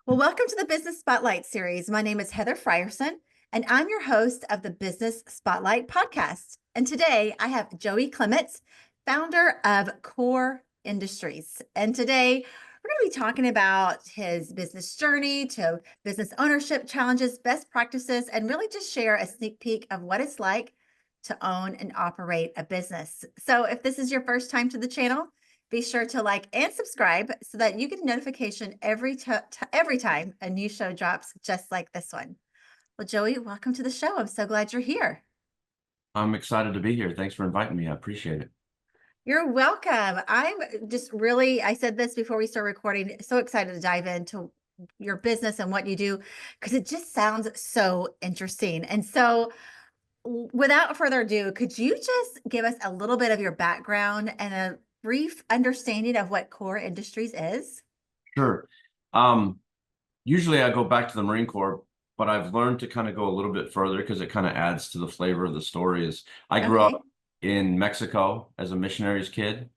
Well, welcome to the Business Spotlight series. My name is Heather Frierson, and I'm your host of the Business Spotlight podcast. And today I have Joey Clements, founder of Core Industries. And today we're going to be talking about his business journey to business ownership challenges, best practices, and really just share a sneak peek of what it's like to own and operate a business. So if this is your first time to the channel, be sure to like and subscribe so that you get a notification every time a new show drops, just like this one. Well, Joey, welcome to the show. I'm so glad you're here. I'm excited to be here. Thanks for inviting me. I appreciate it. You're welcome. I said this before we start recording, so excited to dive into your business and what you do because it just sounds so interesting. And so, without further ado, could you just give us a little bit of your background and a brief understanding of what Core Industries is? Sure. Um, Usually I go back to the Marine Corps, but I've learned to kind of go a little bit further because it kind of adds to the flavor of the story. Is I grew Okay. up in Mexico as a missionary's kid.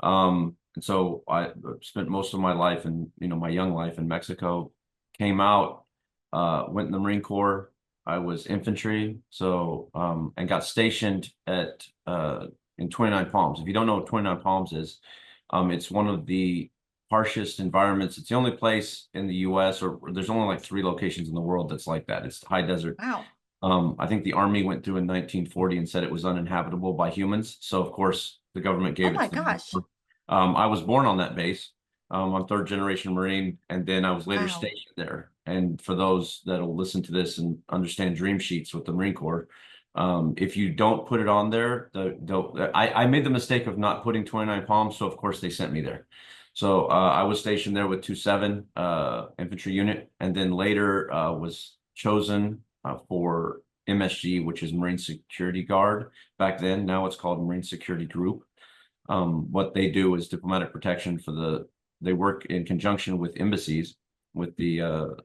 And so I spent most of my life and my young life in Mexico, came out, went in the Marine Corps. I was infantry, so and got stationed at in 29 Palms. If you don't know what 29 Palms is, it's one of the harshest environments. It's the only place in the US, or there's only like 3 locations in the world that's like that. It's high desert. Wow. I think the Army went through in 1940 and said it was uninhabitable by humans. So of course the government Oh gave it my to them. gosh. I was born on that base. I'm third generation Marine, and then I was later Wow. stationed there. And for those that'll listen to this and understand dream sheets with the Marine Corps, if you don't put it on there, I made the mistake of not putting 29 Palms, so of course they sent me there. So I was stationed there with 2-7 infantry unit, and then later was chosen for MSG, which is Marine Security Guard back then. Now it's called Marine Security Group. What they do is diplomatic protection they work in conjunction with embassies, with the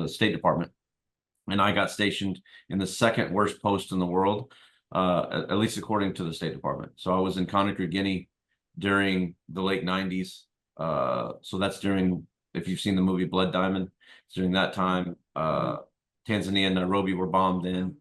State Department. And I got stationed in the second worst post in the world, at least according to the State Department. So I was in Conakry, Guinea during the late 90s. So that's during, if you've seen the movie Blood Diamond, it's during that time. Tanzania and Nairobi were bombed in.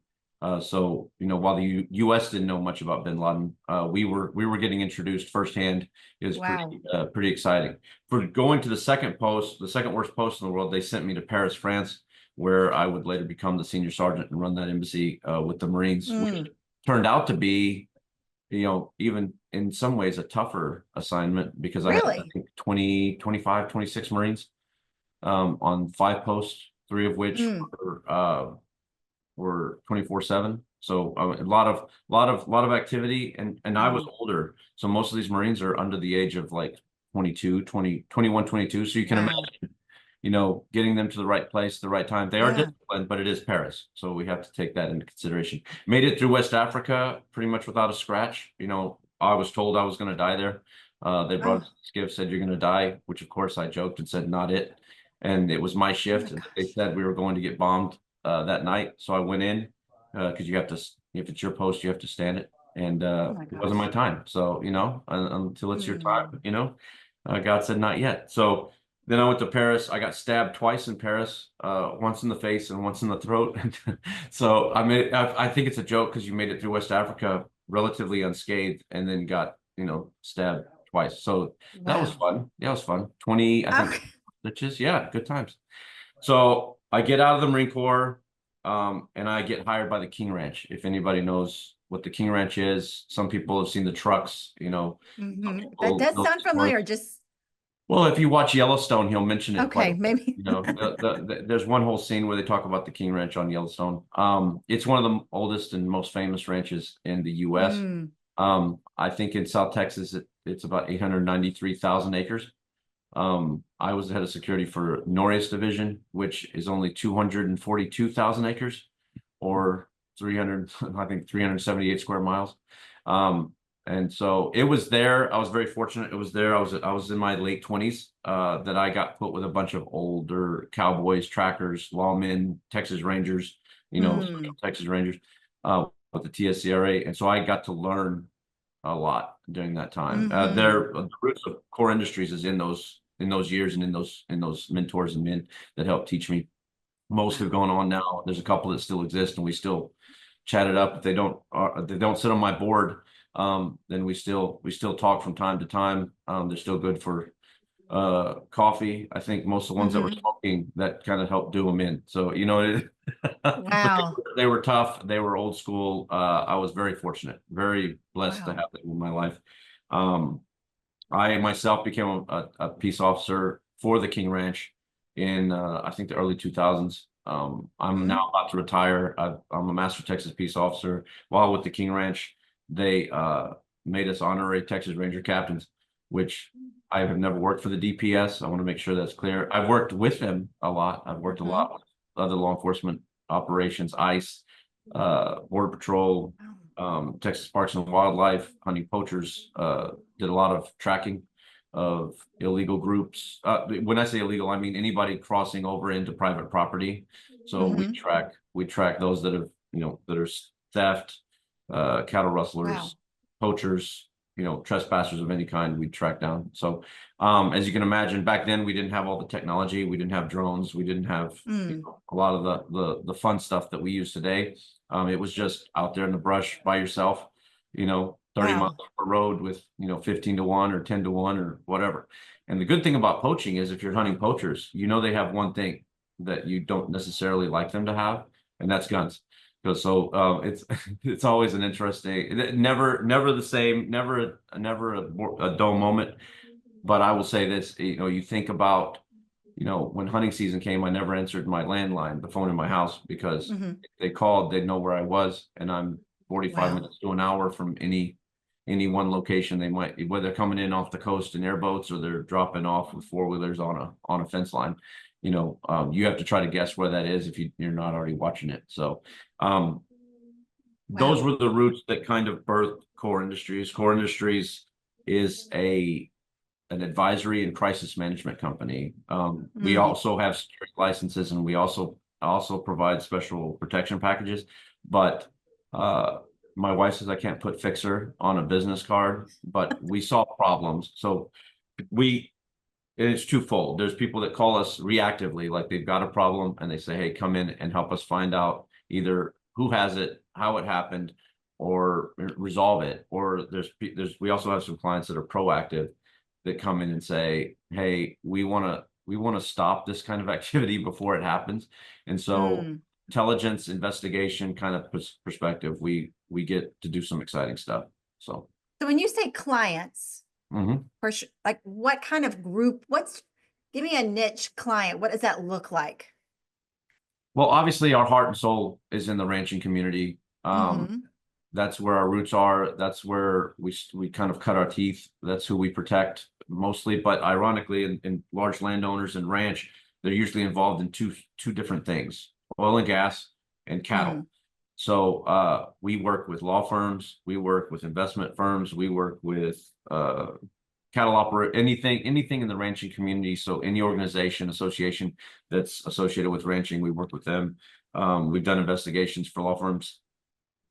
So while the U.S. didn't know much about bin Laden, we were getting introduced firsthand. It was Wow. pretty exciting. For going to the second post, the second worst post in the world, they sent me to Paris, France, where I would later become the senior sergeant and run that embassy with the Marines, which Mm. turned out to be, even in some ways a tougher assignment because I had, I Really? think, 20, 25, 26 Marines on 5 posts, 3 of which Mm. were 24/7. So a lot of activity, and I was Wow. older. So most of these Marines are under the age of like 22, 20, 21, 22. So you can Wow. imagine, getting them to the right place, the right time. They are Yeah. disciplined, but it is Paris. So we have to take that into consideration. Made it through West Africa pretty much without a scratch. I was told I was going to die there. They brought Oh, us this gift, said you're going to die, which of course I joked and said not it. And it was my oh my shift. And they gosh. said we were going to get bombed that night. So I went in because you have to, if it's your post, you have to stand it. And Oh my it wasn't my gosh. time. So, until it's your Mm. time, God said not yet. So then I went to Paris. I got stabbed twice in Paris, once in the face and once in the throat. So I think it's a joke because you made it through West Africa relatively unscathed and then got, stabbed twice. So that was Wow. fun. Yeah, it was fun. 20, I think, Okay. stitches. Yeah, good times. So I get out of the Marine Corps, and I get hired by the King Ranch. If anybody knows what the King Ranch is, some people have seen the trucks, some That people does know sound the story. familiar. Just Well, if you watch Yellowstone, he'll mention it quite okay, a bit. maybe. There's one whole scene where they talk about the King Ranch on Yellowstone. It's one of the oldest and most famous ranches in the U.S. Mm. I think in South Texas, it's about 893,000 acres. I was the head of security for Norris Division, which is only 242,000 acres, or 300, I think 378 square miles. And so it was there. I was very fortunate. It was there. I was in my late 20s that I got put with a bunch of older cowboys, trackers, lawmen, Texas Rangers, Mm. Texas Rangers, with the TSCRA. And so I got to learn a lot during that time. Hmm. The roots of Core Industries is in those in those years and in those mentors and men that helped teach me. Most have gone on now. There's a couple that still exist, and we still chat it up. If they don't sit on my board, then we still talk from time to time. They're still good for coffee. I think most of the ones that were smoking, that kind of helped do them in. So, but Wow. they were tough. They were old school. I was very fortunate, very blessed to Wow. have them in my life. I myself became a peace officer for the King Ranch in I think the early 2000s. I'm Hmm. now about to retire. I'm a Master Texas Peace Officer. While with the King Ranch, they made us honorary Texas Ranger captains, which I have never worked for the DPS. I want to make sure that's clear. I've worked with them a lot. I've worked a lot with other law enforcement operations, ICE, Border Patrol, Texas Parks and Wildlife, hunting poachers, did a lot of tracking of illegal groups. When I say illegal, I mean anybody crossing over into private property. So we track those that have, that are theft, cattle Wow. rustlers, poachers, trespassers of any kind, we track down. So as you can imagine, back then we didn't have all the technology, we didn't have drones, we didn't have a lot of the fun stuff that we use today. It was just out there in the brush by yourself, 30 miles Wow. per road with 15 to 1 or 10 to 1 or whatever. And the good thing about poaching is if you're hunting poachers, they have one thing that you don't necessarily like them to have, and that's guns. So it's it's always an interesting, never the same, never a dull moment. But I will say this, you think about, when hunting season came, I never answered my landline, the phone in my house, because if they called, they'd know where I was, and I'm 45 Wow. minutes to an hour from any one location. They might, whether they're coming in off the coast in airboats or they're dropping off with four-wheelers on a fence line. You have to try to guess where that is if you're not already watching it. So those Wow. were the roots that kind of birthed Core Industries. Core Industries is an advisory and crisis management company. We also have security licenses, and we also provide special protection packages. But my wife says I can't put fixer on a business card, but we solve problems. So and it's twofold. There's people that call us reactively, like they've got a problem and they say, hey, come in and help us find out either who has it, how it happened, or resolve it. Or we also have some clients that are proactive that come in and say, hey, we want to stop this kind of activity before it happens. And so intelligence, investigation kind of perspective, we get to do some exciting stuff. So when you say clients, for sure, like what kind of group, give me a niche client. What does that look like? Well, obviously our heart and soul is in the ranching community. That's where our roots are. That's where we kind of cut our teeth. That's who we protect mostly. But ironically, in large landowners and ranch, they're usually involved in two different things: oil and gas and cattle. So we work with law firms, we work with investment firms, we work with cattle operator, anything in the ranching community. So any organization, association that's associated with ranching, we work with them. We've done investigations for law firms.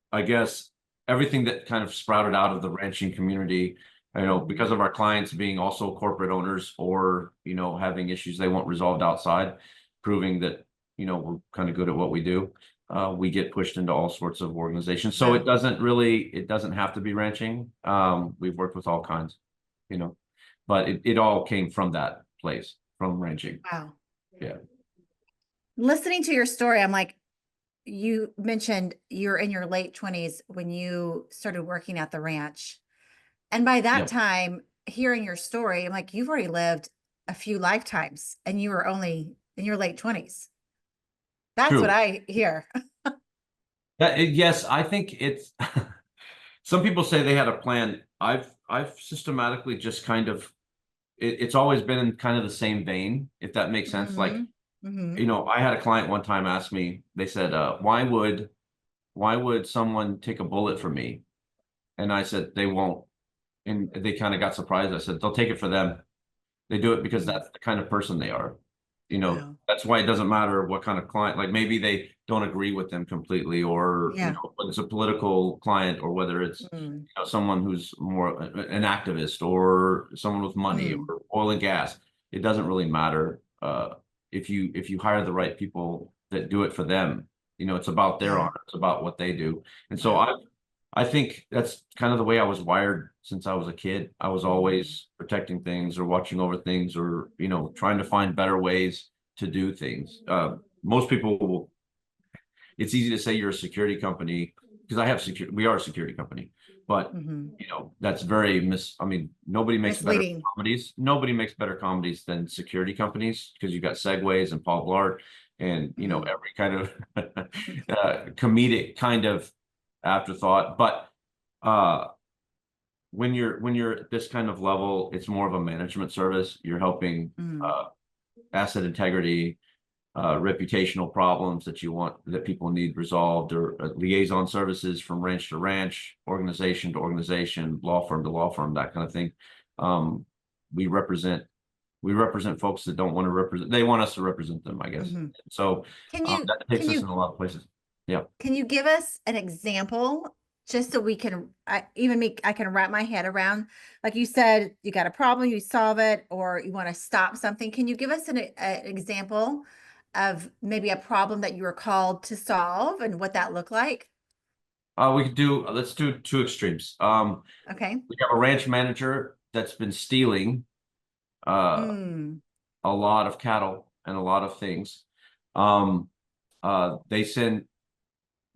I guess everything that kind of sprouted out of the ranching community, because of our clients being also corporate owners or, having issues they want resolved outside, proving that, we're kind of good at what we do. We get pushed into all sorts of organizations. So it doesn't have to be ranching. We've worked with all kinds, but it all came from that place, from ranching. Wow. Yeah. Listening to your story, I'm like, you mentioned you're in your late 20s when you started working at the ranch. And by that time, hearing your story, I'm like, you've already lived a few lifetimes and you were only in your late 20s. That's what True. I hear. Yes, I think it's some people say they had a plan. I've systematically just kind of it's always been in kind of the same vein, if that makes sense. Like, I had a client one time ask me, they said, why would someone take a bullet for me? And I said, they won't. And they kind of got surprised. I said, they'll take it for them. They do it because that's the kind of person they are. Wow. That's why it doesn't matter what kind of client, like maybe they don't agree with them completely, or, Yeah. whether it's a political client or whether it's, someone who's more an activist or someone with money or oil and gas. it doesn't really matter if you hire the right people that do it for them. It's about their Yeah. honor, it's about what they do. And so Wow. I think that's kind of the way I was wired since I was a kid. I was always protecting things or watching over things, or trying to find better ways to do things. Most people will, it's easy to say you're a security company because we are a security company, but Hmm. that's very I mean, nobody makes better Misleading. comedies. Nobody makes better comedies than security companies, because you've got Segways and Paul Blart and Hmm. every kind of comedic kind of afterthought. But when you're at this kind of level, it's more of a management service. You're helping Mm. asset integrity, reputational problems that people need resolved, or liaison services from ranch to ranch, organization to organization, law firm to law firm, that kind of thing. Um, we represent folks that don't want to represent. They want us to represent them, I guess. Hmm. So Can you that can takes us you in a lot of places. Yeah. can you give us an example just so we can I can wrap my head around, like you said, you got a problem, you solve it, or you want to stop something. Can you give us an example of maybe a problem that you were called to solve and what that looked like? Let's do two extremes. Okay. We have a ranch manager that's been stealing uh, Mm. a lot of cattle and a lot of things. Um, they send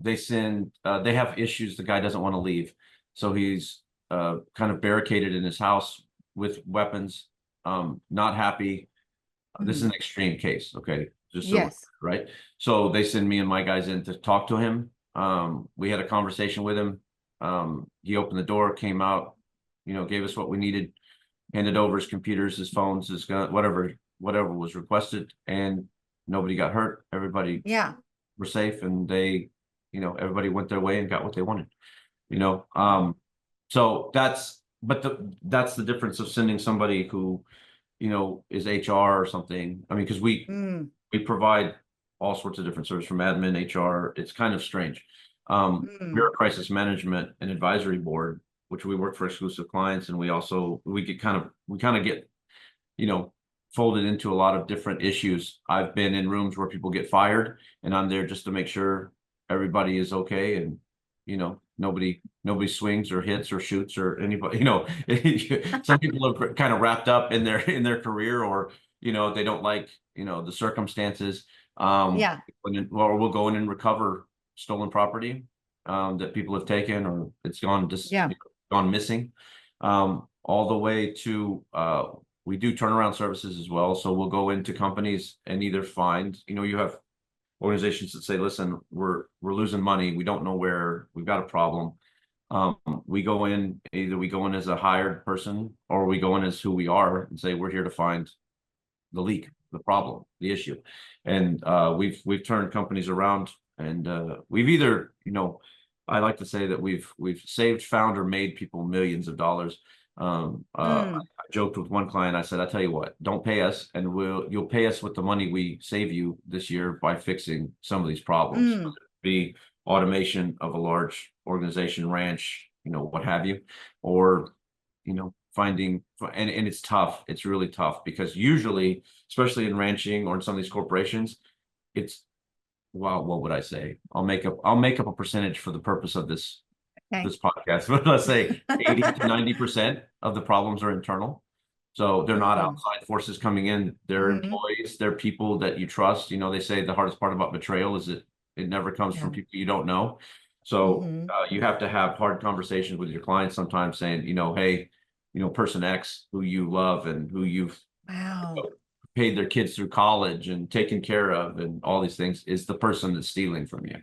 they have issues. The guy doesn't want to leave, so he's kind of barricaded in his house with weapons. Not happy. This is Mm. an extreme case, okay? Just so Yes. right. So they send me and my guys in to talk to him. We had a conversation with him. He opened the door, came out, gave us what we needed, handed over his computers, his phones, his gun, whatever was requested, and nobody got hurt. Everybody Yeah. were safe, and everybody went their way and got what they wanted. You know, Wow. so that's the difference of sending somebody who is HR or something. I mean, because Mm. we provide all sorts of different services from admin, HR. It's kind of strange. We're Mm. a crisis management and advisory board, which we work for exclusive clients, and we kind of get folded into a lot of different issues. I've been in rooms where people get fired, and I'm there just to make sure everybody is okay, and nobody swings or hits or shoots or anybody. Some people are kind of wrapped up in their career, or they don't like the circumstances. Yeah. Or we'll go in and recover stolen property that people have taken, or it's Yeah. gone missing, all the way to we do turnaround services as well. So we'll go into companies and either find, you have organizations that say, listen, we're losing money, we don't know where, we've got a problem. Either we go in as a hired person, or we go in as who we are and say, we're here to find the leak, the problem, the issue. And we've turned companies around, and we've either, I like to say that we've saved, found, or made people millions of dollars. Mm. I joked with one client. I said, I tell you what, don't pay us, and you'll pay us with the money we save you this year by fixing some of these problems. Mm. Be automation of a large organization, ranch, what have you, or finding, and it's tough. It's really tough, because usually, especially in ranching or in some of these corporations, it's, well, what would I say? I'll make up a percentage for the purpose of Okay. this podcast, but let's say 80 to 90% of the problems are internal. So they're not Mm. outside forces coming in. They're Hmm. employees, they're people that you trust. They say the hardest part about betrayal is it never comes Yeah. from people you don't know. So Hmm. you have to have hard conversations with your clients sometimes, saying, hey, person X, who you love and who you've Wow. paid their kids through college and taken care of and all these things, is the person that's stealing from you.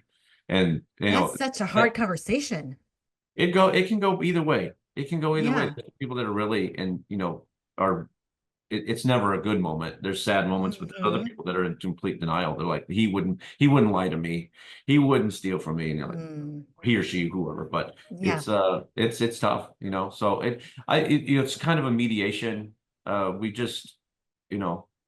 And That's such a hard conversation. it can go either way. It can go either way. Yeah. There's people that are really, and are, it's never a good moment. There's sad moments, but there's other Hmm. people that are in complete denial. They're like, he wouldn't lie to me. He wouldn't steal from me. And you're like, Mm. he or she, whoever. But Yeah. it's tough, So it's kind of a mediation. We just,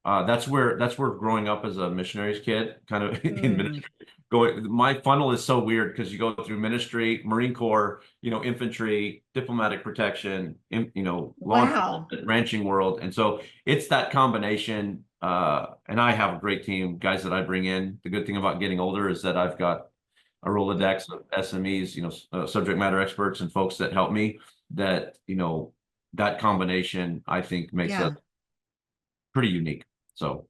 that's where growing up as a missionary's kid, kind of in Mm. ministry, my funnel is so weird because you go through ministry, Marine Corps, infantry, diplomatic protection, law Wow. enforcement, ranching world. And so it's that combination. And I have a great team, guys that I bring in. The good thing about getting older is that I've got a Rolodex of SMEs, subject matter experts and folks that help me that, that combination, I think makes us Yeah. pretty unique. So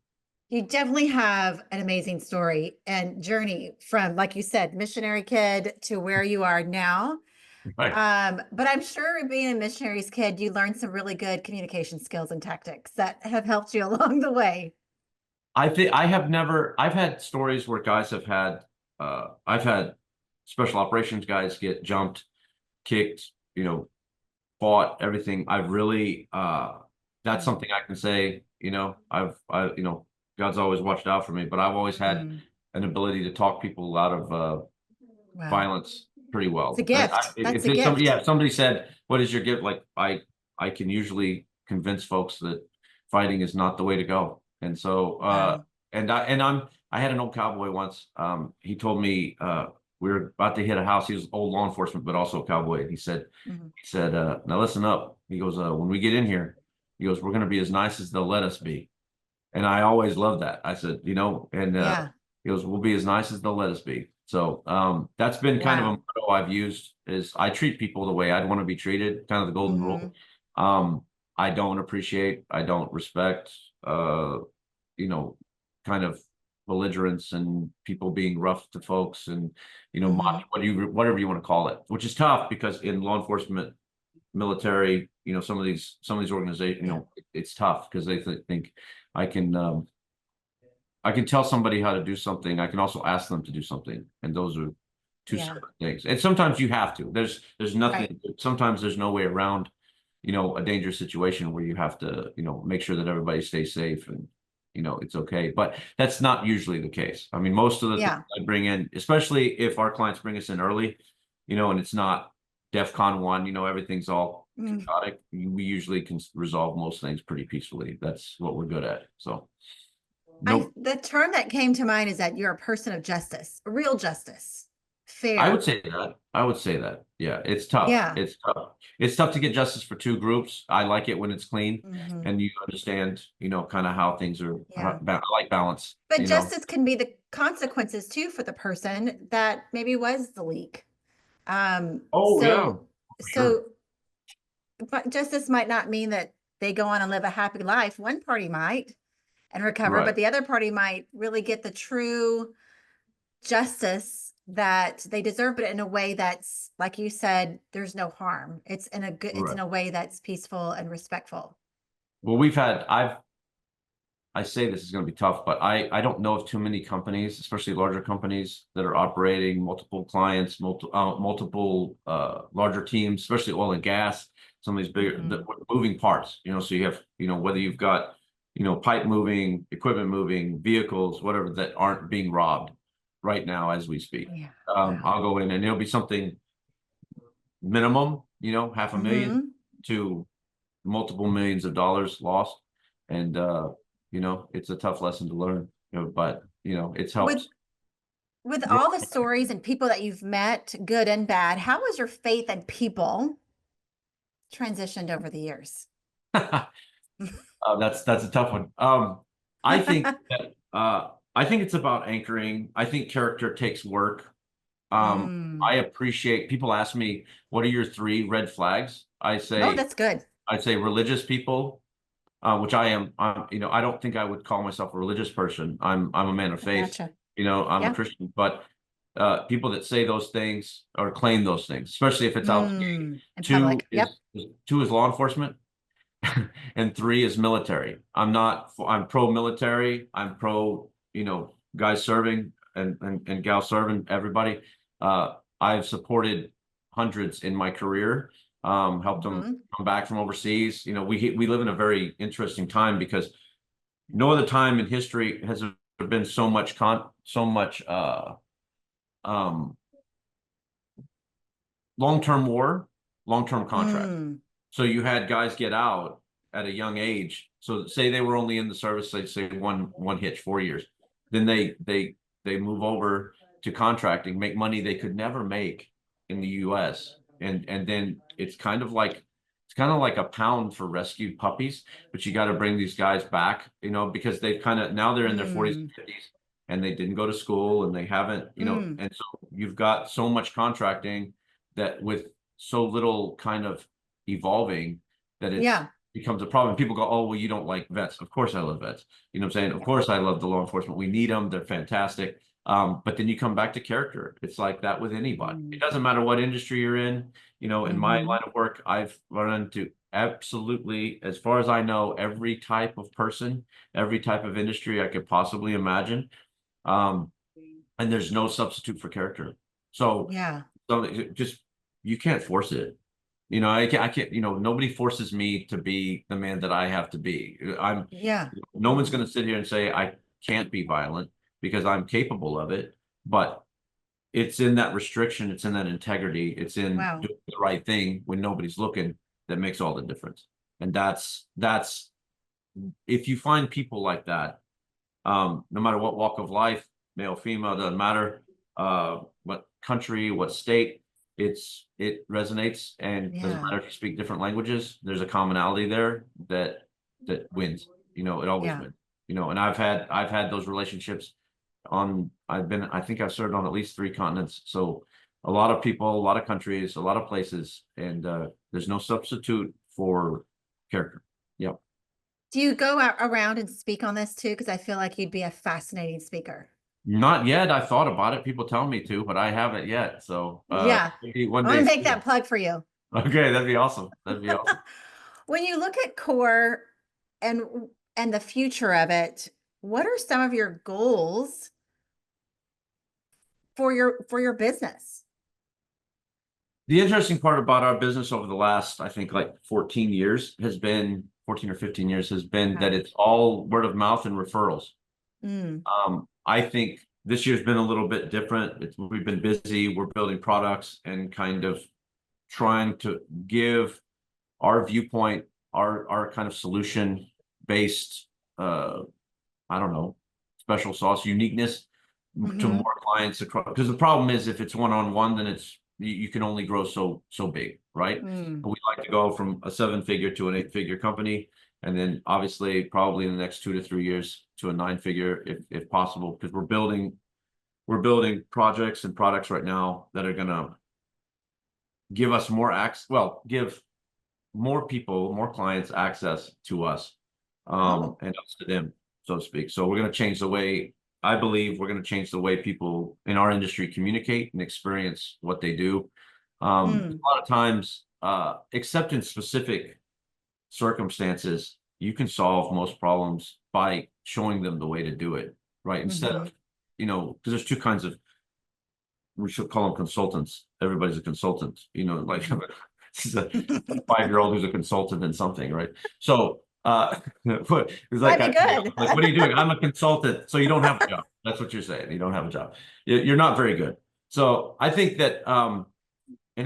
You definitely have an amazing story and journey from, like you said, missionary kid to where you are now. right. But I'm sure being a missionary's kid, you learned some really good communication skills and tactics that have helped you along the way. I think I've had stories where guys have had, I've had special operations guys get jumped, kicked, fought, everything. I've really, that's something I can say, God's always watched out for me, but I've always had Mm, an ability to talk people out of, wow. violence pretty It's a well. gift. That's If a it's somebody, gift. yeah, if somebody said, "What is your gift?" Like I can usually convince folks that fighting is not the way to go. And so, Wow. I had an old cowboy once. He told me we were about to hit a house. He was old law enforcement, but also a cowboy. And Mhm. he said, "Now listen up." He goes, "When we get in here, he goes, we're going to be as nice as they'll let us be." And I always loved that. I said, and Yeah. he goes, "We'll be as nice as they'll let us be." So that's been kind of a Wow. motto I've used is I treat people the way I'd want to be treated, kind of the golden Hmm. rule. I don't appreciate, I don't respect, you know, kind of belligerence and people being rough to folks and, Hmm. whatever you want to call it, which is tough because in law enforcement, military, some of these organizations, Yeah. it's tough because they think I can, I can tell somebody how to do something. I can also ask them to do something. And those are two Yeah. separate things. And sometimes you have to. There's Right. nothing, sometimes there's no way around, a dangerous situation where you have to, make sure that everybody stays safe and, it's okay. But that's not usually the case. I mean, most of the things Yeah. I bring in, especially if our clients bring us in early, and it's not DEFCON 1, everything's all Mm. chaotic. We usually can resolve most things pretty peacefully. That's what we're good at. So. Nope. The term that came to mind is that you're a person of justice, real justice, I would fair. say that. I would say that. Yeah, it's tough. Yeah. It's tough. It's tough to get justice for two groups. I like it when it's clean Hmm. and you understand, kind of how things are. Yeah. I like balance, But justice can be the consequences too for the person that maybe was the leak. Um, Oh yeah, so, for sure. so, but justice might not mean that they go on and live a happy life. One party might and recover, but Right. the other party might really get the true justice that they deserve, but in a way that's, like you said, there's no harm. It's in Right. a way that's peaceful and respectful. Well, I say this is going to be tough, but I don't know of too many companies, especially larger companies that are operating multiple clients, multiple larger teams, especially oil and gas, some of these bigger Hmm. moving parts, so you have, whether you've got, pipe moving, equipment moving, vehicles, whatever that aren't being robbed right now as we speak. Yeah. I'll Wow. go in and it'll be something minimum, half a million Hmm. to multiple millions of dollars lost. And it's a tough lesson to learn, but it's With helped with grow. all the stories and people that you've met, good and bad, how has your faith and people transitioned over the years? That's a tough one. I think that I think it's about anchoring. I think character takes work. Mm. I appreciate people ask me, what are your three red flags? Oh, that's good. I'd say religious people, which I am. I don't think I would call myself a religious person. I'm a man of I faith. gotcha. I'm a Yeah. Christian, but people that say those things or claim those things, especially if it's out. Mm. In Two public. Yep. two is law enforcement, and three is military. I'm pro military. I'm pro, guys serving and gals serving everybody. I've supported hundreds in my career, helped them Hmm. come back from overseas. We live in a very interesting time because no other time in history has there been so much um long-term war, long-term contract. Mm. So you had guys get out at a young age. So say they were only in the service, say one hitch, 4 years. Then they move over. to contracting, make money they could never make in the US. And then it's kind of like a pound for rescued puppies, but you got to bring these guys back, because they've kind of, now they're in their 40s and 50s and they didn't go to school and they haven't, and so you've got so much contracting that with so little kind of evolving that it becomes a problem. People go, oh, well, you don't like vets. Of course I love vets. You know what I'm saying? Of course I love the law enforcement. We need them. They're fantastic. But then you come back to character. It's like that with anybody. It doesn't matter what industry you're in. In my line of work, I've run into absolutely, as far as I know, every type of person, every type of industry I could possibly imagine. And there's no substitute for character. So just, you can't force it. I can't, nobody forces me to be the man that I have to be. No one's going to sit here and say I can't be violent because I'm capable of it, but it's in that restriction, it's in that integrity, it's in doing the right thing when nobody's looking that makes all the difference. And that's if you find people like that, no matter what walk of life, male, female, doesn't matter, what country, what state, it resonates, and doesn't matter if you speak different languages, there's a commonality there that wins. It always wins. And I've had those relationships I think I've served on at least 3 continents. So a lot of people, a lot of countries, a lot of places, and there's no substitute for character. Yep. Do you go out around and speak on this too? Because I feel like you'd be a fascinating speaker. Not yet. I thought about it. People tell me to, but I haven't yet. So maybe one day. I'm gonna make that plug for you. Okay, that'd be awesome. That'd be awesome. When you look at CORE and the future of it, what are some of your goals for your business? The interesting part about our business over the last, I think, like 14 or 15 years has been that it's all word of mouth and referrals. I think this year's been a little bit different. We've been busy. We're building products and kind of trying to give our viewpoint, our kind of solution based, I don't know, special sauce, uniqueness to more clients across. Because the problem is, if it's one-on-one, then you can only grow so big, right? We like to go from a 7-figure to an 8-figure company, and then obviously probably in the next 2 to 3 years to a 9-figure if possible, because we're building projects and products right now that are gonna give us give more people, more clients access to us, and us to them, so to speak. So we're going to change the way, I believe we're going to change the way people in our industry communicate and experience what they do. A lot of times, except in specific circumstances, you can solve most problems by showing them the way to do it, right? Instead of, because there's 2 kinds of, we should call them consultants. Everybody's a consultant, like this is a 5-year-old who's a consultant in something, right? So it's like, good. Like, what are you doing? I'm a consultant. So you don't have a job. That's what you're saying. You don't have a job. You're not very good. So I think that, and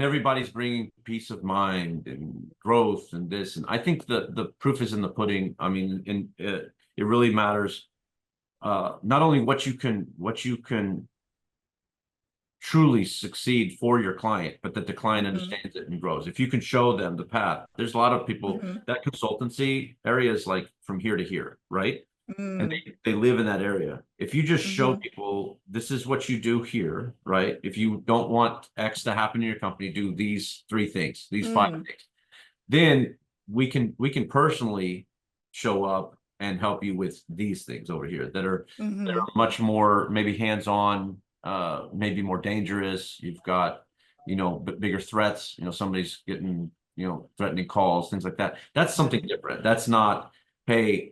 everybody's bringing peace of mind and growth and this, and I think the proof is in the pudding. I mean, it really matters. Not only what you can truly succeed for your client, but that the client understands it and grows. If you can show them the path, there's a lot of people that consultancy area is like from here to here, right? And they live in that area. If you just show people this is what you do here, right? If you don't want X to happen in your company, do these 3 things, these 5 things, then we can personally show up and help you with these things over here that are much more maybe hands-on, maybe more dangerous. You've got, bigger threats, somebody's getting, threatening calls, things like that. That's something different. That's not, hey,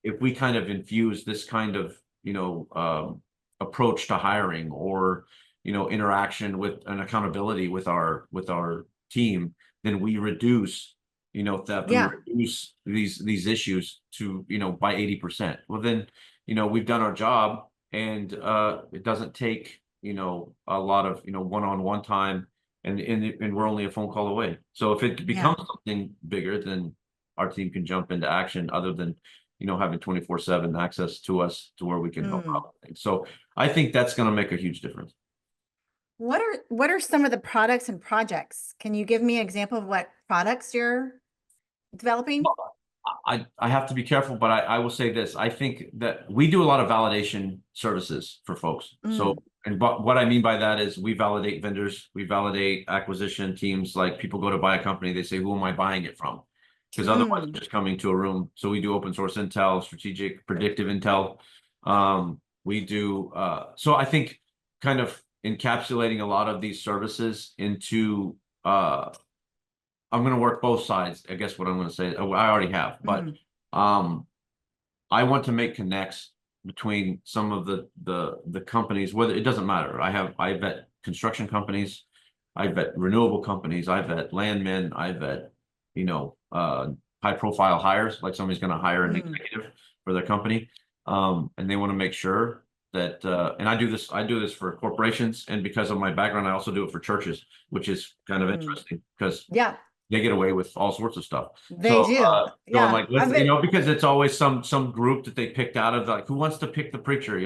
if we kind of infuse this kind of, approach to hiring or, interaction with an accountability with our team, then we reduce, theft, we reduce these issues to, by 80%. Well, then, we've done our job. And it doesn't take, a lot of, one-on-one time, and we're only a phone call away. So if it becomes something bigger, then our team can jump into action, other than, having 24/7 access to us to where we can help Mm. out with things. So I think that's going to make a huge difference. What are some of the products and projects? Can you give me an example of what products you're developing? I have to be careful, but I will say this. I think that we do a lot of validation services for folks. So, Mm. but what I mean by that is we validate vendors, we validate acquisition teams. Like people go to buy a company, they say, who am I buying it from? Because otherwise Mm. they're just coming to a room. So we do open source intel, strategic, predictive intel. We do, so I think kind of encapsulating a lot of these services into, I'm going to work both sides. I guess what I'm going to say, I already have, but Mm. um, I want to make connects between some of the companies. Whether it doesn't matter. I vet construction companies, I vet renewable companies, I vet landmen, I vet high profile hires. Like somebody's going to hire an Mm. executive for their company, and they want to make sure that. And I do this for corporations, and because of my background, I also do it for churches, which is kind of Mm. interesting because Yeah, they get away with all sorts of stuff. they So, do. so I'm Yeah, like, I've let's, been. because it's always some group that they picked out of, like, who wants to pick the preacher,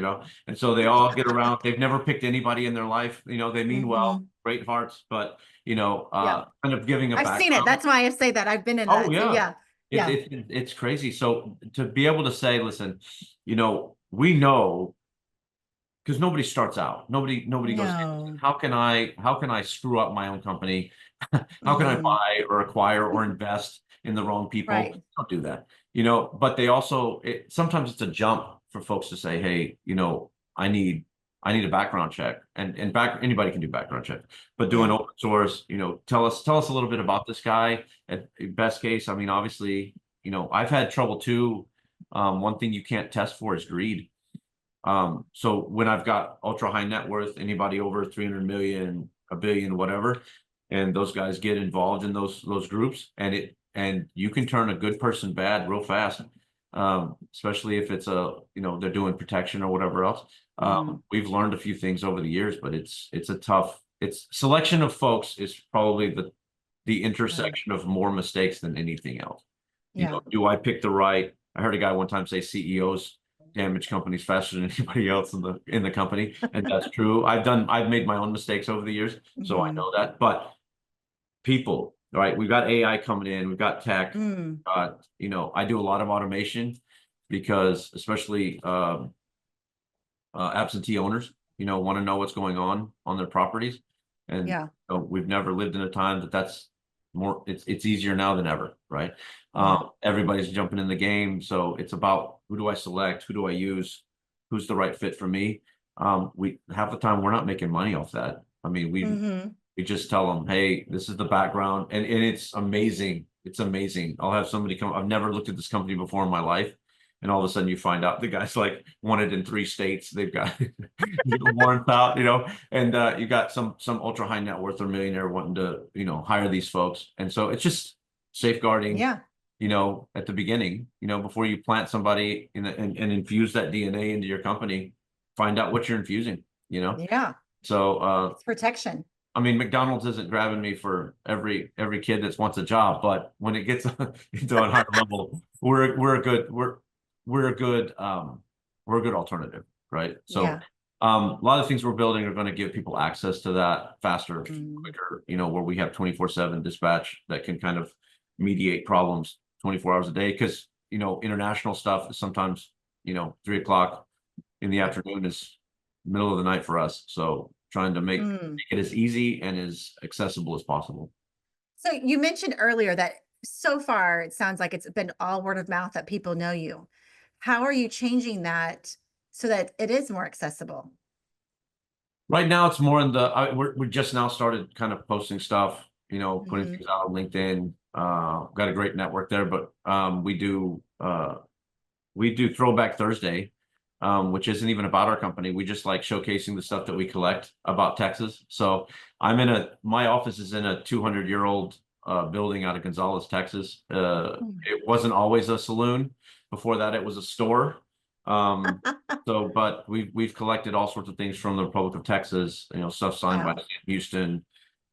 and so they all get around. They've never picked anybody in their life, they mean well, Hmm. great hearts, but Yeah, kind of giving a I've seen it. background. That's why I say that. I've been in Oh that. So yeah, yeah, yeah. it's crazy. So to be able to say, listen, we know because nobody starts out. Nobody goes, "Hey, listen, No. how can I screw up my own company? How can I Hmm. buy or acquire or invest in the wrong people?" Right. Don't do that. But they also sometimes it's a jump for folks to say, hey, I need I need a background check. And anybody can do background check, but do an Yeah. open source, tell us a little bit about this guy. At best case, I mean, obviously, I've had trouble too. One thing you can't test for is greed. So when I've got ultra high net worth, anybody over 300 million, a billion, whatever, and those guys get involved in those groups, and you can turn a good person bad real fast. Especially if it's they're doing protection or whatever else. Mm. We've learned a few things over the years, but it's a tough, it's selection of folks is probably the Uh, intersection of more mistakes than anything else. yeah. Do I pick the right? I heard a guy one time say CEOs damage companies faster than anybody else in the company, and that's true. I've made my own mistakes over the years, so I Hmm. know that. But people, right? We've got AI coming in, we've got tech. Mm. I do a lot of automation because especially absentee owners, want to know what's going on their properties, and Yeah. we've never lived in a time that's more. It's easier now than ever, right? Yeah. Everybody's jumping in the game, so it's about who do I select, who do I use, who's the right fit for me. We half the time we're not making money off that. I mean, Hmm. we just tell them, hey, this is the background, and it's amazing. It's amazing. I'll have somebody come. I've never looked at this company before in my life, and all of a sudden you find out the guy's like wanted in 3 states. They've got warrants out, and you got some ultra high net worth or millionaire wanting to hire these folks, and so it's just safeguarding. Yeah. At the beginning, before you plant somebody and infuse that DNA into your company, find out what you're infusing. Yeah. So It's protection. I mean, McDonald's isn't grabbing me for every kid that wants a job, but when it gets into a higher level, we're a good we're a good alternative, right? So Yeah. a lot of things we're building are going to give people access to that faster, Mm. quicker, where we have 24/7 dispatch that can kind of mediate problems 24 hours a day. Because international stuff is sometimes 3 o'clock in the afternoon is middle of the night for us. So trying to make Mm. it as easy and as accessible as possible. So you mentioned earlier that so far it sounds like it's been all word of mouth that people know you. How are you changing that so that it is more accessible? Right now, it's more in we just now started kind of posting stuff, putting Hmm. things out on LinkedIn. Got a great network there, but we do Throwback Thursday, which isn't even about our company. We just like showcasing the stuff that we collect about Texas. So my office is in a 200-year-old building out of Gonzales, Texas. Mm. It wasn't always a saloon. Before that, it was a store. Um, but we've collected all sorts of things from the Republic of Texas, stuff signed by Wow. Houston,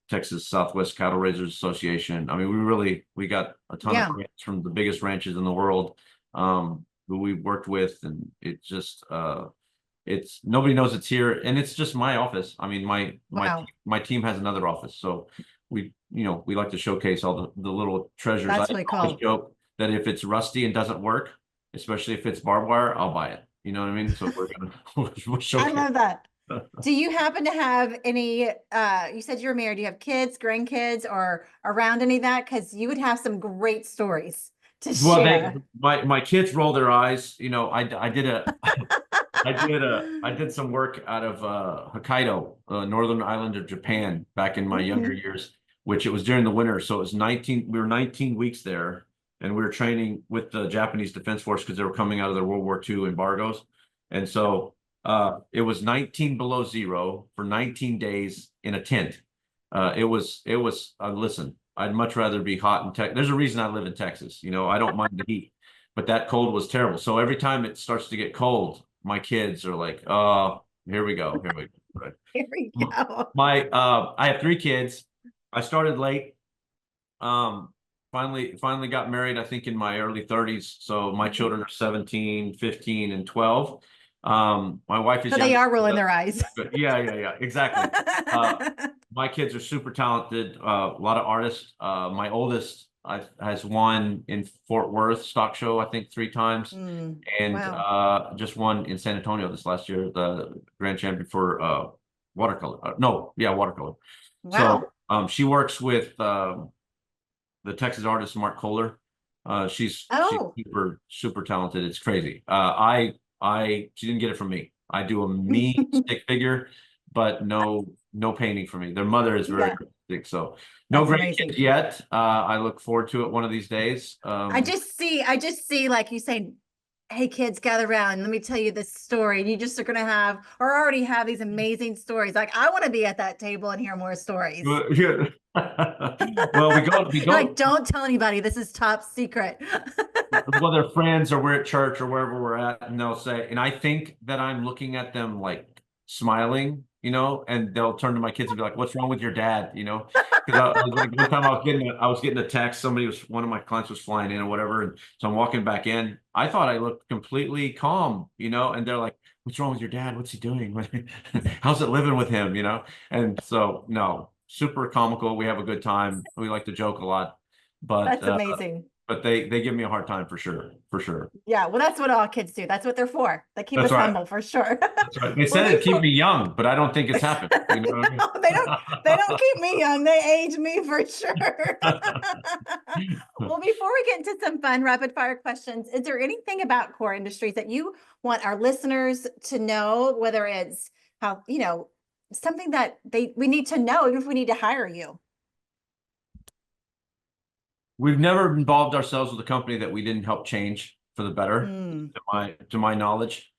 Texas Southwest Cattle Raisers Association. I mean, we got a ton of Yeah. grants from the biggest ranches in the world. who we worked with, and it just it's nobody knows it's here, and it's just my office. I mean, Wow. my team has another office, so we like to showcase all the little treasures. I That's really always cool. joke that if it's rusty and doesn't work, especially if it's barbed wire, I'll buy it. You know what I mean? So we're gonna we'll I showcase. love that. Do you happen to have any, you said you're married, do you have kids, grandkids, or around any of that? Because you would have some great stories to Well, they share. my kids roll their eyes. You know, I did some work out of Hokkaido, northern island of Japan, back in my younger Mhm. years, which it was during the winter. So it was 19, we were 19 weeks there, and we were training with the Japanese Defense Force because they were coming out of their World War II embargoes. And so it was 19 below zero for 19 days in a tent. Listen, I'd much rather be hot in Texas. There's a reason I live in Texas. You know, I don't mind the heat, but that cold was terrible. So every time it starts to get cold, my kids are like, "Oh, here we go, here we go." Right. Here we go. I have three kids. I started late. Finally got married, I think in my early 30s. So my Mhm. children are 17, 15, and 12. My wife is So they younger. are rolling their eyes. Yeah, exactly. Uh, my kids are super talented, a lot of artists. My oldest has won in Fort Worth stock show, I think, 3 times, Mm, and wow. just won in San Antonio this last year, the grand champion for watercolor. No, yeah, watercolor. Wow. So she works with the Texas artist Mark Kohler. She's Oh, super talented. It's crazy. She didn't get it from me. I do a mean stick figure, but no painting for me. Their mother is very yeah, artistic, so no that's great kids amazing. yet. I look forward to it one of these days. I just see like you saying, hey kids, gather around. Let me tell you this story. And you just are gonna have or already have these amazing stories. Like I want to be at that table and hear more stories. Yeah. Well, we Like, go. don't tell anybody. This is top secret. Well, they're friends or we're at church or wherever we're at, and they'll say, and I think that I'm looking at them like smiling, and they'll turn to my kids and be like, "What's wrong with your dad?" Because I was like, one time I was getting a text, one of my clients was flying in or whatever, and so I'm walking back in. I thought I looked completely calm, and they're like, "What's wrong with your dad? What's he doing? How's it living with him?" And so no, super comical. We have a good time. We like to joke a lot, but That's amazing. they give me a hard time for sure, for sure. Yeah, well, that's what all kids do. That's what they're for. They keep That's us right. humble for sure. That's right. They Well, said it keep before me young, but I don't think it's happened. You know what I no, they don't keep me young. They age me for sure. Well, before we get into some fun rapid fire questions, is there anything about core industries that you want our listeners to know, whether it's how, something that we need to know, even if we need to hire you? We've never involved ourselves with a company that we didn't help change for the better, Mm, to my knowledge.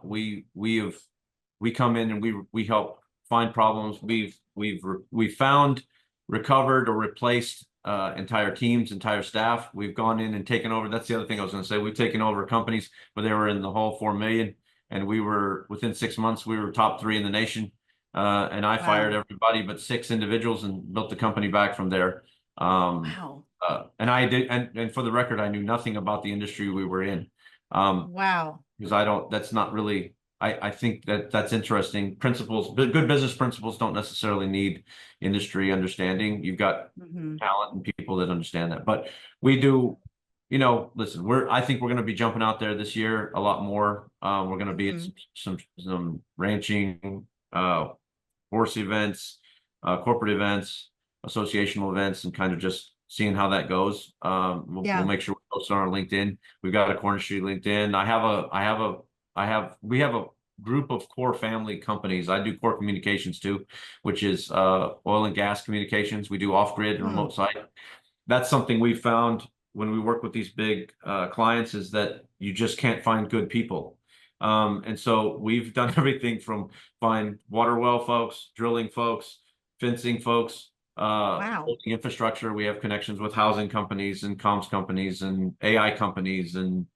We come in and we help find problems. We've found, recovered, or replaced entire teams, entire staff. We've gone in and taken over. That's the other thing I was going to say. We've taken over companies where they were in the whole 4 million, and we were within 6 months we were top 3 in the nation. And I fired wow. everybody but 6 individuals and built the company back from there. Um, Wow. and I did, and for the record, I knew nothing about the industry we were in. Um, Wow. because that's not really, I think that's interesting. Principles, good business principles don't necessarily need industry understanding. You've got Hmm. talent and people that understand that, but we do, listen, I think we're going to be jumping out there this year a lot more. We're going to be at Hmm. some ranching, horse events, corporate events, associational events, and kind of just seeing how that goes. We'll Yeah. make sure we post on our LinkedIn. We've got a Corner Street LinkedIn. We have a group of core family companies. I do core communications too, which is oil and gas communications. We do off-grid and Hmm. remote site. That's something we found when we work with these big clients, is that you just can't find good people. And so we've done everything from find water well folks, drilling folks, fencing folks, Wow. building infrastructure. We have connections with housing companies and comms companies and AI companies and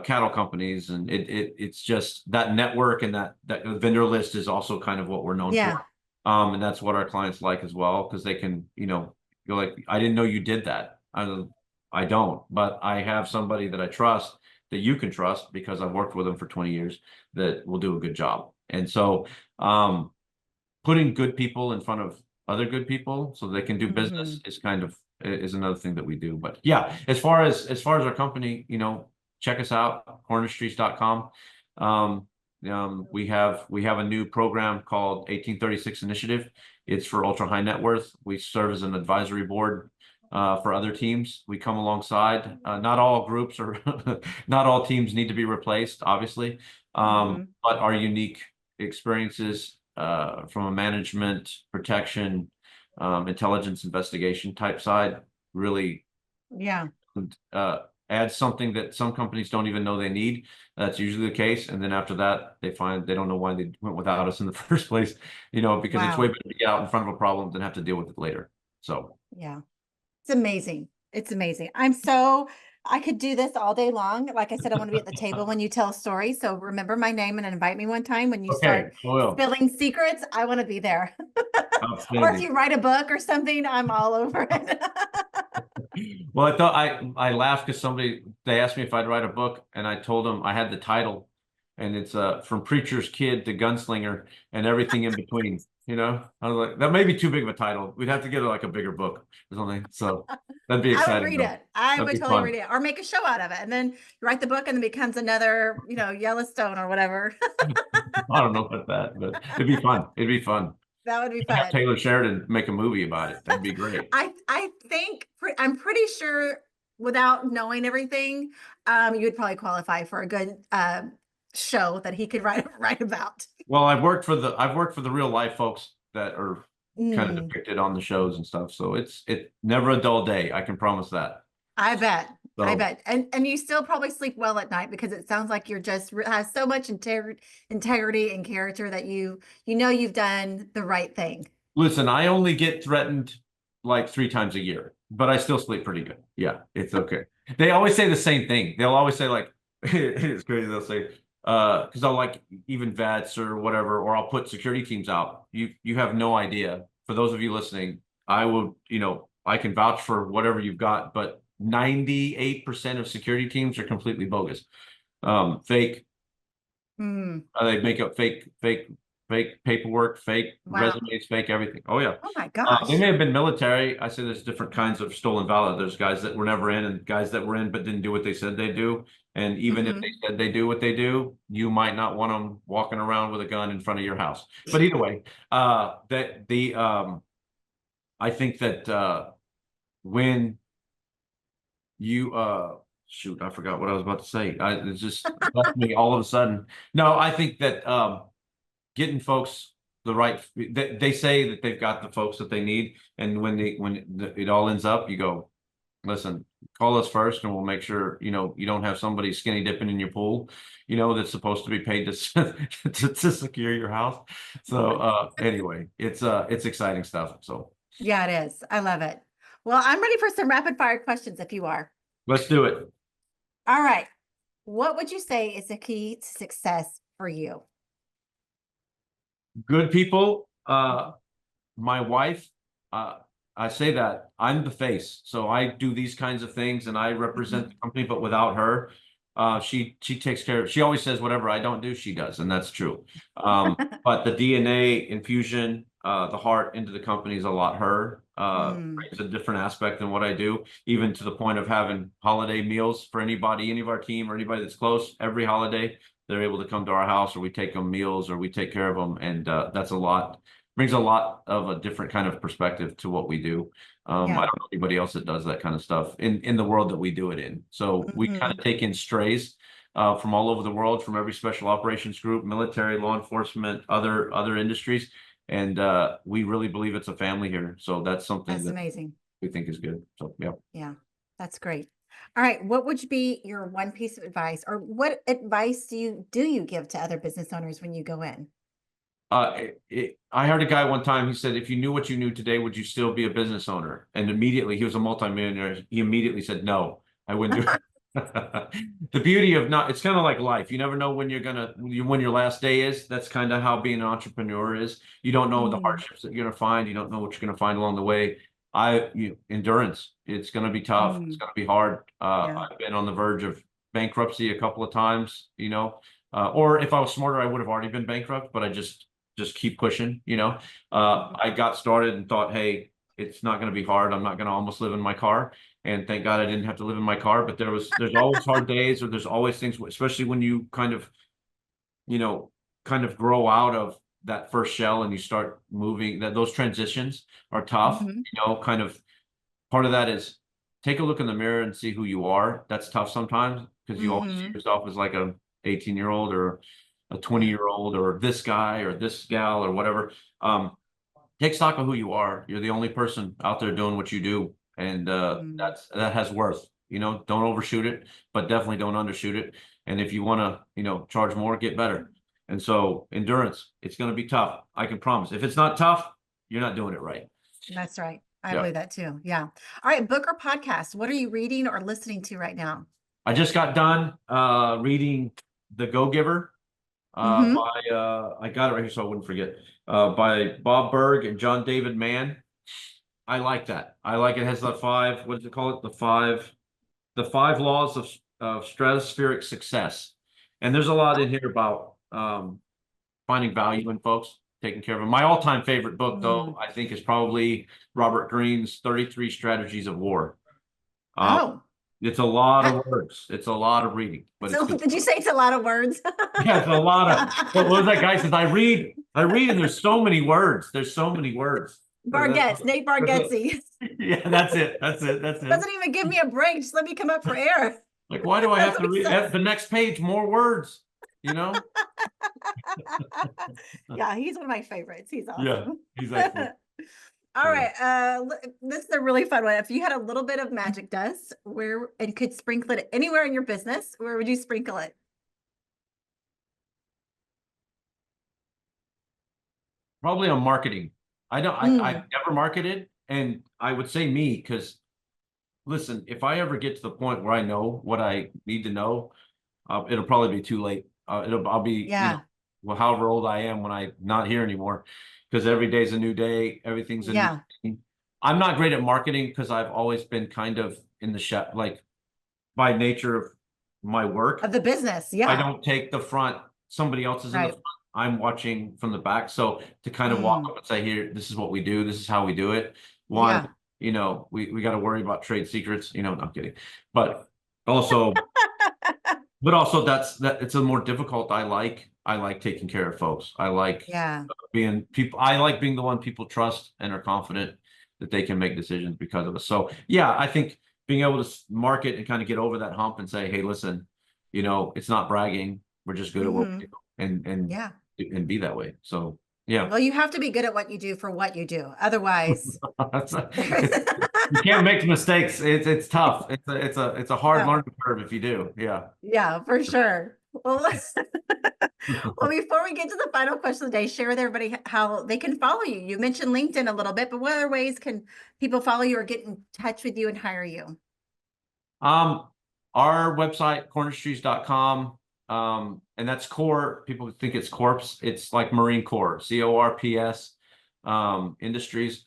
cattle companies, and it's just that network, and that vendor list is also kind of what we're known for. Yeah. And that's what our clients like as well, because they can, you're like, I didn't know you did that. I don't, but I have somebody that I trust that you can trust because I've worked with them for 20 years that will do a good job. And so putting good people in front of other good people so they can do business is another thing that we do. But yeah, as far as our company, check us out, cornindustries.com. We have a new program called 1836 Initiative. It's for ultra high net worth. We serve as an advisory board for other teams. We come alongside. Not all groups or not all teams need to be replaced, obviously, but our unique experiences from a management, protection, intelligence investigation type side really adds something that some companies don't even know they need. That's usually the case. And then after that, they find they don't know why they went without us in the first place, because it's way better to get out in front of a problem than have to deal with it later. So yeah, it's amazing. It's amazing. I could do this all day long. Like I said, I want to be at the table when you tell a story. So remember my name and invite me one time when you start spilling secrets. I want to be there. Or if you write a book or something, I'm all over it. Well, I thought I laughed because they asked me if I'd write a book, and I told them I had the title, and it's from preacher's kid to gunslinger and everything in between. I was like, that may be too big of a title. We'd have to get like a bigger book or something. So that'd be exciting. I would read it. I would totally read it, or make a show out of it, and then you write the book, and then becomes another, Yellowstone or whatever. I don't know about that, but it'd be fun. It'd be fun. That would be fun. Have Taylor Sheridan make a movie about it. That'd be great. I think I'm pretty sure, without knowing everything, you would probably qualify for a good show that he could write about. Well, I've worked for the real life folks that are kind of depicted on the shows and stuff. So it's never a dull day. I can promise that. I bet. So, I bet. And you still probably sleep well at night because it sounds like you're just has so much integrity and character that you've done the right thing. Listen, I only get threatened like 3 times a year, but I still sleep pretty good. Yeah, it's okay. They always say the same thing. They'll always say like, it's crazy. They'll say, because I'll like even vets or whatever, or I'll put security teams out. You have no idea. For those of you listening, I will, I can vouch for whatever you've got, but 98% of security teams are completely bogus. Fake. They make up fake paperwork, fake resumes, fake everything. Oh yeah. Oh my gosh. They may have been military. I say there's different kinds of stolen valor. There's guys that were never in and guys that were in but didn't do what they said they do. And even if they said they do what they do, you might not want them walking around with a gun in front of your house. But either way, I think that when you shoot, I forgot what I was about to say. It just left me all of a sudden. No, I think that getting folks the right, they say that they've got the folks that they need, and when it all ends up, you go, listen, call us first, and we'll make sure you don't have somebody skinny dipping in your pool, that's supposed to be paid to secure your house. So anyway, it's exciting stuff. So yeah, it is. I love it. Well, I'm ready for some rapid fire questions if you are. Let's do it. All right. What would you say is the key to success for you? Good people. My wife, I say that I'm the face. So I do these kinds of things and I represent the company, but without her, she takes care of, she always says whatever I don't do, she does. And that's true. But the DNA infusion, the heart into the company is a lot her. It's a different aspect than what I do, even to the point of having holiday meals for any of our team or anybody that's close. Every holiday, they're able to come to our house, or we take them meals, or we take care of them. And that's brings a lot of a different kind of perspective to what we do. I don't know anybody else that does that kind of stuff in the world that we do it in. So we kind of take in strays from all over the world, from every special operations group, military, law enforcement, other industries. And we really believe it's a family here. So that's something that's amazing. We think is good. So yeah, that's great. All right, what would be your one piece of advice, or what advice do you give to other business owners when you go in? I heard a guy one time, he said, if you knew what you knew today, would you still be a business owner? And immediately, he was a multimillionaire. He immediately said, no, I wouldn't do it. The beauty of it's kind of like life. You never know when when your last day is. That's kind of how being an entrepreneur is. You don't know the hardships that you're going to find. You don't know what you're going to find along the way. Endurance. It's going to be tough. It's going to be hard. I've been on the verge of bankruptcy a couple of times, or if I was smarter, I would have already been bankrupt, but I just keep pushing, I got started and thought, hey, it's not going to be hard. I'm not going to almost live in my car. And thank God I didn't have to live in my car, but there's always hard days, or there's always things, especially when you kind of grow out of that first shell and you start moving, that those transitions are tough. Kind of part of that is take a look in the mirror and see who you are. That's tough sometimes because you always see yourself as like a 18-year-old or a 20-year-old or this guy or this gal or whatever. Take stock of who you are. You're the only person out there doing what you do. And that has worth. Don't overshoot it, but definitely don't undershoot it. And if you want to, charge more, get better. And so endurance, it's going to be tough. I can promise. If it's not tough, you're not doing it right. That's right. I believe that too. Yeah. All right. Book or podcast. What are you reading or listening to right now? I just got done reading The Go-Giver by I got it right here so I wouldn't forget. By Bob Berg and John David Mann. I like that. I like it. It has the five, what does it call it? The five laws of stratospheric success. And there's a lot in here about finding value in folks, taking care of them. My all-time favorite book, though, I think is probably Robert Greene's 33 Strategies of War. It's a lot of words. It's a lot of reading. But so did you say it's a lot of words? Yeah, it's a lot of. What was that guy says? I read, and there's so many words. There's so many words. Bargetts, Nate Bargatze. Yeah, that's it. Doesn't even give me a break. Just let me come up for air. Like, why do I have to read the next page? More words, Yeah, he's one of my favorites. He's awesome. Yeah, he's excellent. All right. This is a really fun one. If you had a little bit of magic dust and could sprinkle it anywhere in your business, where would you sprinkle it? Probably on marketing. I've never marketed, and I would say me, because listen, if I ever get to the point where I know what I need to know, it'll probably be too late. I'll be, however old I am when I'm not here anymore, because every day's a new day. Everything's a new thing. I'm not great at marketing because I've always been kind of in the like by nature of my work of the business. Yeah, I don't take the front. Somebody else is in the front. I'm watching from the back. So to kind of walk up and say, here, this is what we do. This is how we do it. One, we got to worry about trade secrets. No, I'm kidding. But also, that it's a more difficult. I like taking care of folks. I like being people. I like being the one people trust and are confident that they can make decisions because of us. So yeah, I think being able to market and kind of get over that hump and say, hey, listen, it's not bragging. We're just good at what we do, and be that way. So yeah. Well, you have to be good at what you do for what you do. Otherwise, you can't make mistakes. It's tough. It's a hard learning curve if you do. Yeah. Yeah, for sure. Well, before we get to the final question of the day, share with everybody how they can follow you. You mentioned LinkedIn a little bit, but what other ways can people follow you or get in touch with you and hire you? Our website, cornindustries.com. And that's core. People think it's corpse. It's like Marine Corps, CORPS, Industries.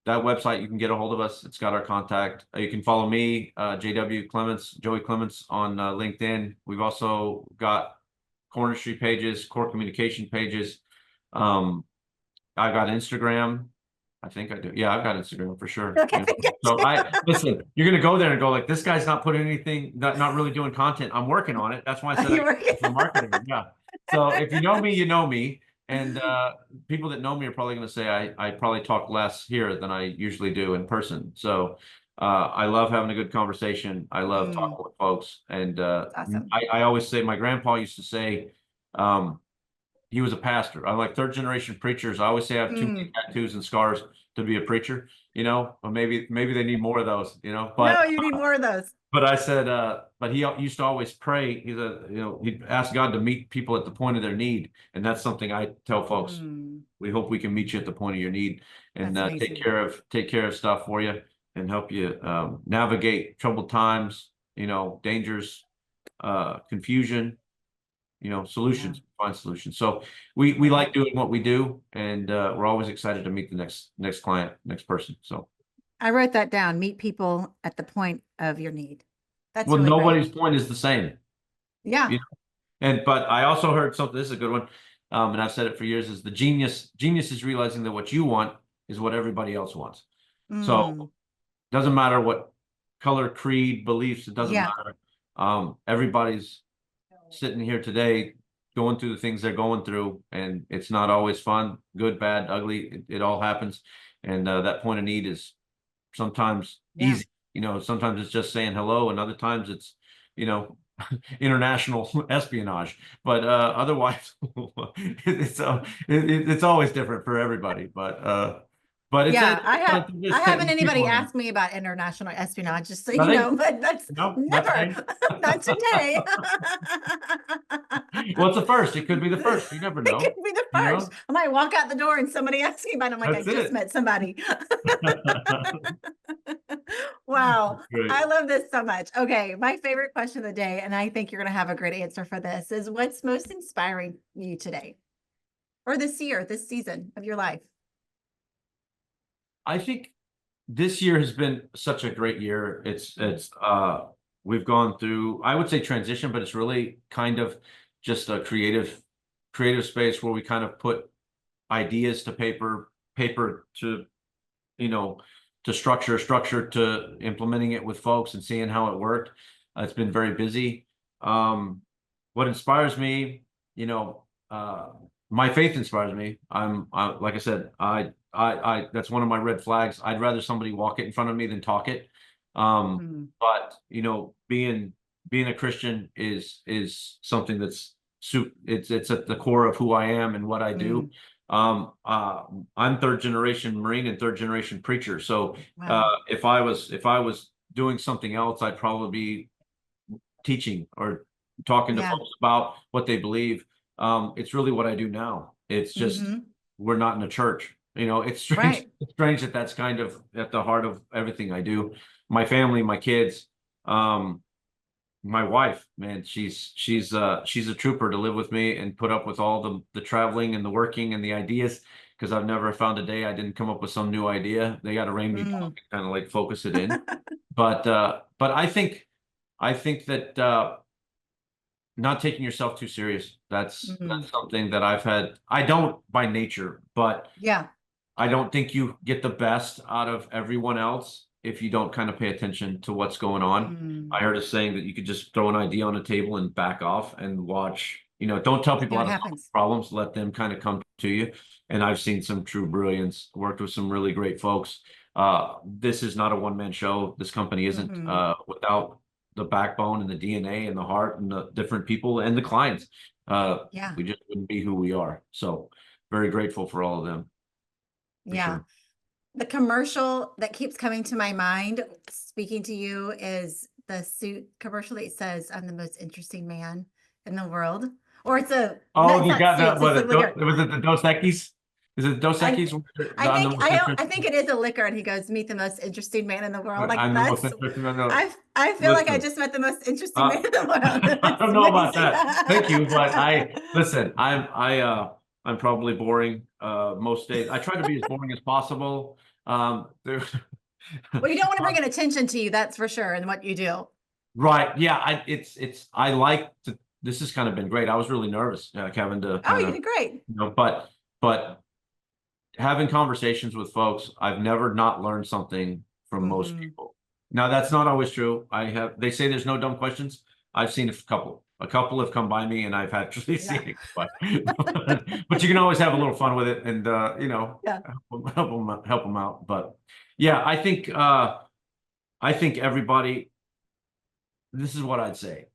That website, you can get a hold of us. It's got our contact. You can follow me, Joey Clements on LinkedIn. We've also got core industry pages, core communication pages. I've got Instagram. I think I do. Yeah, I've got Instagram for sure. So listen, you're going to go there and go like, this guy's not putting anything, not really doing content. I'm working on it. That's why I said I'm marketing. Yeah. So if you know me, you know me. And people that know me are probably going to say I probably talk less here than I usually do in person. So I love having a good conversation. I love talking with folks. And awesome. I always say, my grandpa used to say, he was a pastor. I'm like third generation preachers. I always say I have too many tattoos and scars to be a preacher, or maybe they need more of those, but no, you need more of those. But I said, but he used to always pray. He'd ask God to meet people at the point of their need. And that's something I tell folks. We hope we can meet you at the point of your need and take care of stuff for you and help you navigate troubled times, dangers, confusion, solutions, find solutions. So we like doing what we do, and we're always excited to meet the next client, next person. So I wrote that down. Meet people at the point of your need. That's Well, really great. nobody's point is the same. Yeah. You know? And but I also heard something, this is a good one. And I've said it for years, is the genius is realizing that what you want is what everybody else wants. Mm, So doesn't matter what color, creed, beliefs, it doesn't yeah. matter. Everybody's sitting here today going through the things they're going through, and it's not always fun, good, bad, ugly. It all happens. And that point of need is sometimes Yeah. easy. Sometimes it's just saying hello, and other times it's, you know, international espionage. But otherwise, it's always different for everybody. But it's Yeah, I just haven't hitting anybody people in. asked me about international espionage, just so you Nothing? know, but that's No, not never, today. not today. Well, it's the first. It could be the first. You never It know. could be the You first. know, I might walk out the door and somebody asks me about it. I'm like, I that's just it. met somebody. Wow. I Great. love this so much. Okay. My favorite question of the day, and I think you're going to have a great answer for this, is what's most inspiring you today or this year, this season of your life? I think this year has been such a great year. We've gone through, I would say, transition, but it's really kind of just a creative space where we kind of put ideas to paper to, you know, to structure to implementing it with folks and seeing how it worked. It's been very busy. What inspires me, you know, my faith inspires me. Like I said, that's one of my red flags. I'd rather somebody walk it in front of me than talk it. Mm, But being a Christian is something it's at the core of who I am and what I do. mm, I'm third generation Marine and third generation preacher. So wow. if I was doing something else, I'd probably be teaching or talking to Yeah. folks about what they believe. It's really what I do now. It's just Hmm. we're not in a church. It's strange. Right. It's strange that that's kind of at the heart of everything I do. My family, my kids, my wife, man, she's a trooper to live with me and put up with all the traveling and the working and the ideas, because I've never found a day I didn't come up with some new idea. They got to rein me back Mm. and kind of like focus it in. But I think that not taking yourself too serious. That's Mm. something that I've had. I don't by nature, but Yeah. I don't think you get the best out of everyone else if you don't kind of pay attention to what's going on. I Mm. heard a saying that you could just throw an idea on a table and back off and watch. Don't tell See people how what to solve happens. problems. Let them kind of come to you. And I've seen some true brilliance, worked with some really great folks. This is not a one-man show. This company isn't, Hmm. without the backbone and the DNA and the heart and the different people and the clients. Yeah. We just wouldn't be who we are. So very grateful for all of them, for Yeah. sure. The commercial that keeps coming to my mind, speaking to you, is the suit commercial that says, I'm the most interesting man in the world. Or no, Oh, it's you not got that. suits, it's What the liquor. was it the Dos Equis? Is it Dos I Equis? I I'm the think most I interesting. think it is a liquor, and he goes, meet the most interesting man in the world. Like I'm the most that's interesting. No, I feel like I listen. just met the most interesting man in the world. I It's don't know about amazing. that. Thank you, but I listen. I'm probably boring most days. I try to be as boring as possible. There, Well, you don't want to bring an attention to you, that's for sure, and what you do. right? Yeah, I like to. This has kind of been great. I was really nervous, Kevin, to Oh, kind you of, did great. but having conversations with folks, I've never not learned something from most Hmm. people. Now, that's not always true. They say there's no dumb questions. I've seen a couple. A couple have come by me and I've actually Yeah. seen it. But you can always have a little fun with it and, Yeah. help them out. But yeah, I think everybody, this is what I'd say.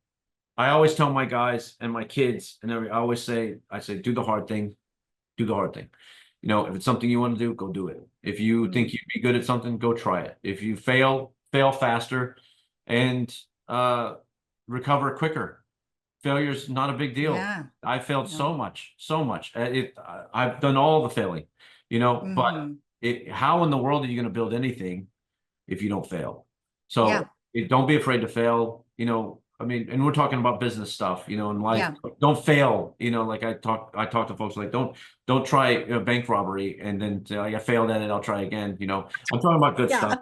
I always tell my guys and my kids and I say, do the hard thing, do the hard thing. If it's something you want to do, go do it. If you think Mm. you'd be good at something, go try it. If you fail faster and recover quicker. Failure's not a big deal. Yeah. I failed No. so much, so much. I've done all the failing, but Hmm. how in the world are you going to build anything if you don't fail? Yeah. So don't be afraid to fail. I mean, and we're talking about business stuff, in life. Yeah. Don't fail. Like I talk to folks like don't try a bank robbery and then say, like, I failed at it. I'll try again. I'm talking about good Yeah. stuff.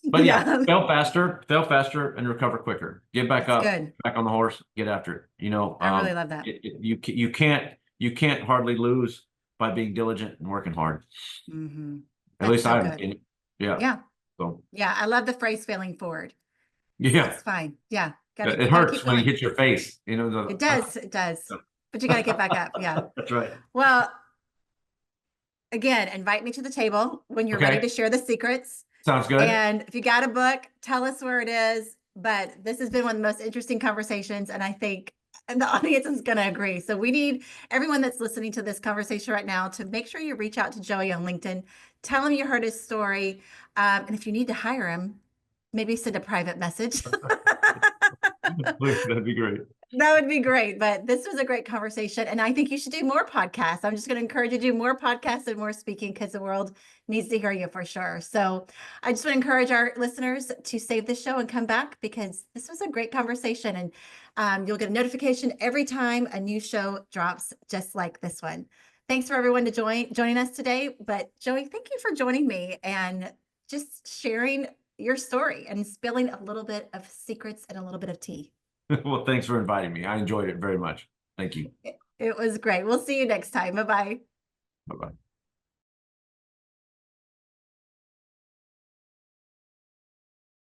But yeah, Yeah, fail faster, and recover quicker. Get back that's up, good. back on the horse, get after it. I really love that. You can't hardly lose by being diligent and working hard. At That's least so I good. understand it. Yeah. Yeah. So Yeah. I love the phrase failing forward. yeah, That's fine. Yeah. it Gotta keep hurts when you going. hit your face. It does. It does. But you got to get back up. Yeah. That's right. Well, again, invite me to the table when you're ready Okay, to share the secrets. sounds good. And if you got a book, tell us where it is. But this has been one of the most interesting conversations. And I think the audience is going to agree. So we need everyone that's listening to this conversation right now to make sure you reach out to Joey on LinkedIn. Tell him you heard his story. And if you need to hire him, maybe send a private message. Please, that'd be great. That would be great. But this was a great conversation. And I think you should do more podcasts. I'm just going to encourage you to do more podcasts and more speaking because the world needs to hear you for sure. So I just want to encourage our listeners to save this show and come back because this was a great conversation. And you'll get a notification every time a new show drops, just like this one. Thanks for everyone to joining us today. But Joey, thank you for joining me and just sharing your story and spilling a little bit of secrets and a little bit of tea. Well, thanks for inviting me. I enjoyed it very much. Thank you. It was great. We'll see you next time. Bye-bye. Bye-bye.